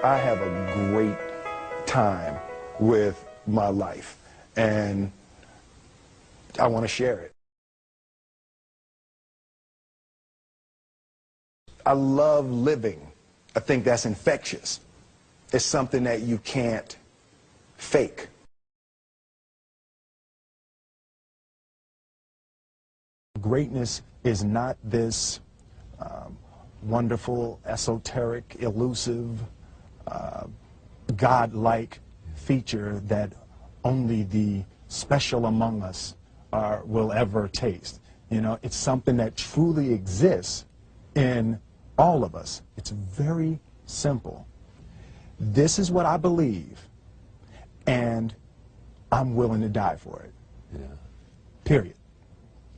I have a great time with my life, and I want to share it. I love living. I think that's infectious. It's something that you can't fake. Greatness is not this wonderful, esoteric, elusive, God-like feature that only the special among us will ever taste. You know, it's something that truly exists in all of us. It's very simple. This is what I believe, and I'm willing to die for it. Yeah. Period.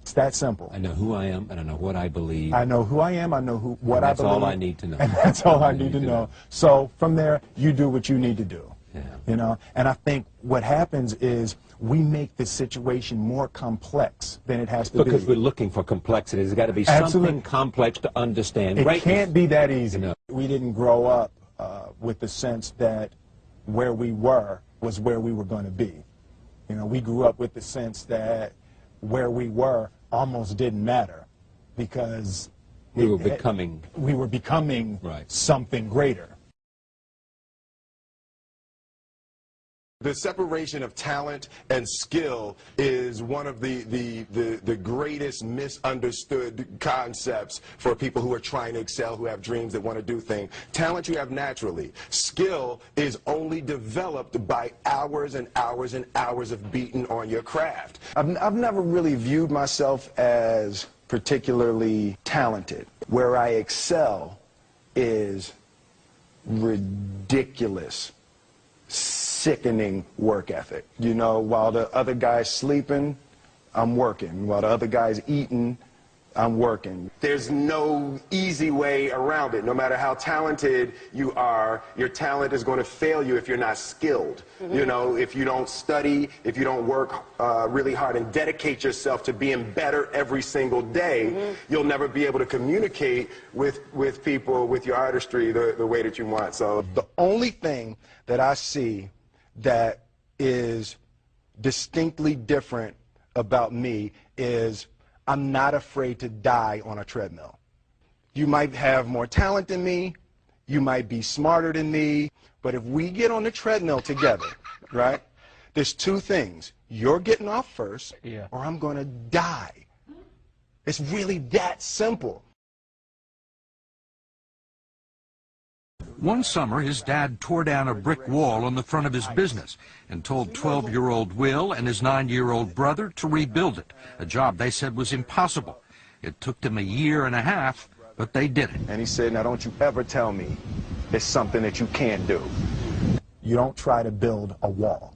It's that simple. I know who I am, and I know what I believe. I know who I am, I know what I believe. That's all I need to know. And that's all I need to know. So from there, you do what you need to do. Yeah. You know, and I think what happens is we make the situation more complex than it has to be. Because we're looking for complexity. There's got to be something complex to understand. It can't be that easy. No. We didn't grow up with the sense that where we were was where we were going to be. You know, we grew up with the sense that where we were almost didn't matter because we were becoming right. Something greater. The separation of talent and skill is one of the greatest misunderstood concepts for people who are trying to excel, who have dreams that want to do things. Talent you have naturally. Skill is only developed by hours and hours and hours of beating on your craft. I've never really viewed myself as particularly talented. Where I excel is ridiculous, sickening work ethic. You know, while the other guy's sleeping, I'm working. While the other guy's eating, I'm working. There's no easy way around it. No matter how talented you are, your talent is going to fail you if you're not skilled. You know, if you don't study, if you don't work really hard and dedicate yourself to being better every single day, you'll never be able to communicate with people, with your artistry, the way that you want. So the only thing that I see that is distinctly different about me is I'm not afraid to die on a treadmill. You might have more talent than me, you might be smarter than me, but if we get on the treadmill together, right, there's two things. You're getting off first, or I'm going to die. It's really that simple. One summer, his dad tore down a brick wall on the front of his business and told 12-year-old Will and his 9-year-old brother to rebuild it, a job they said was impossible. It took them a year and a half, but they did it. And he said, now don't you ever tell me it's something that you can't do. You don't try to build a wall.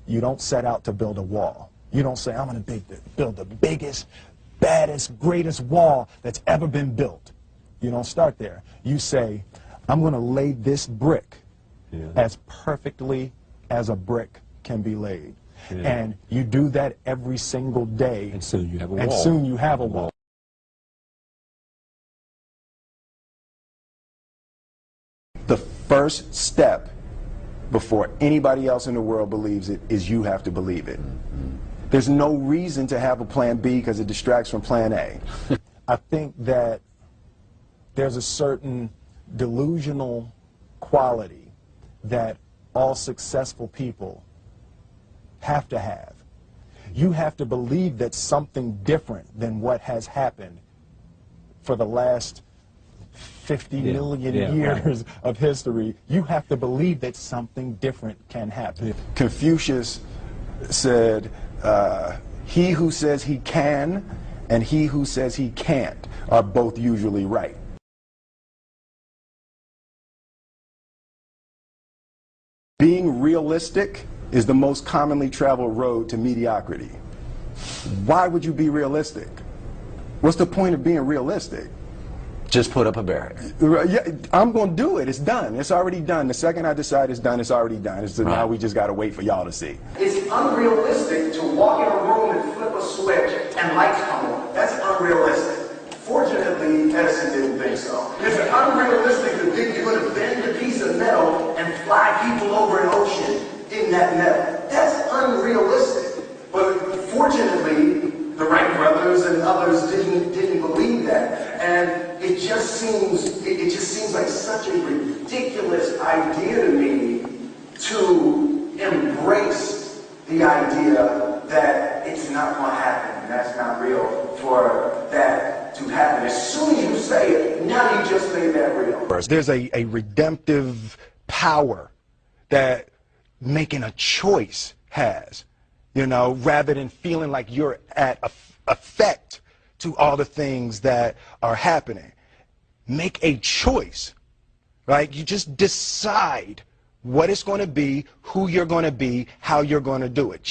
You don't set out to build a wall. You don't say, I'm going to build the biggest, baddest, greatest wall that's ever been built. You don't start there. You say, I'm going to lay this brick as perfectly as a brick can be laid. And you do that every single day. And soon you have a wall. And soon you have a wall. The first step before anybody else in the world believes it is you have to believe it. There's no reason to have a plan B because it distracts from plan A. I think that there's a certain delusional quality that all successful people have to have. You have to believe that something different than what has happened for the last 50 million years of history, you have to believe that something different can happen. Confucius said, he who says he can and he who says he can't are both usually right. Being realistic is the most commonly traveled road to mediocrity. Why would you be realistic? What's the point of being realistic? Just put up a barrier. Yeah, I'm going to do it. It's done. It's already done. The second I decide it's done, it's already done. So now we just got to wait for y'all to see. It's unrealistic to walk in a room and flip a switch and lights come on. That's unrealistic. Fortunately, Edison didn't think so. It's unrealistic to think you're going to bend a piece of metal brothers and others didn't believe that. And it just seems like such a ridiculous idea to me to embrace the idea that it's not going to happen and that's not real for that to happen. As soon as you say it, now you just made that real. There's a redemptive power that making a choice has, you know, rather than feeling like you're at effect to all the things that are happening. Make a choice, right? You just decide what it's going to be, who you're going to be, how you're going to do it.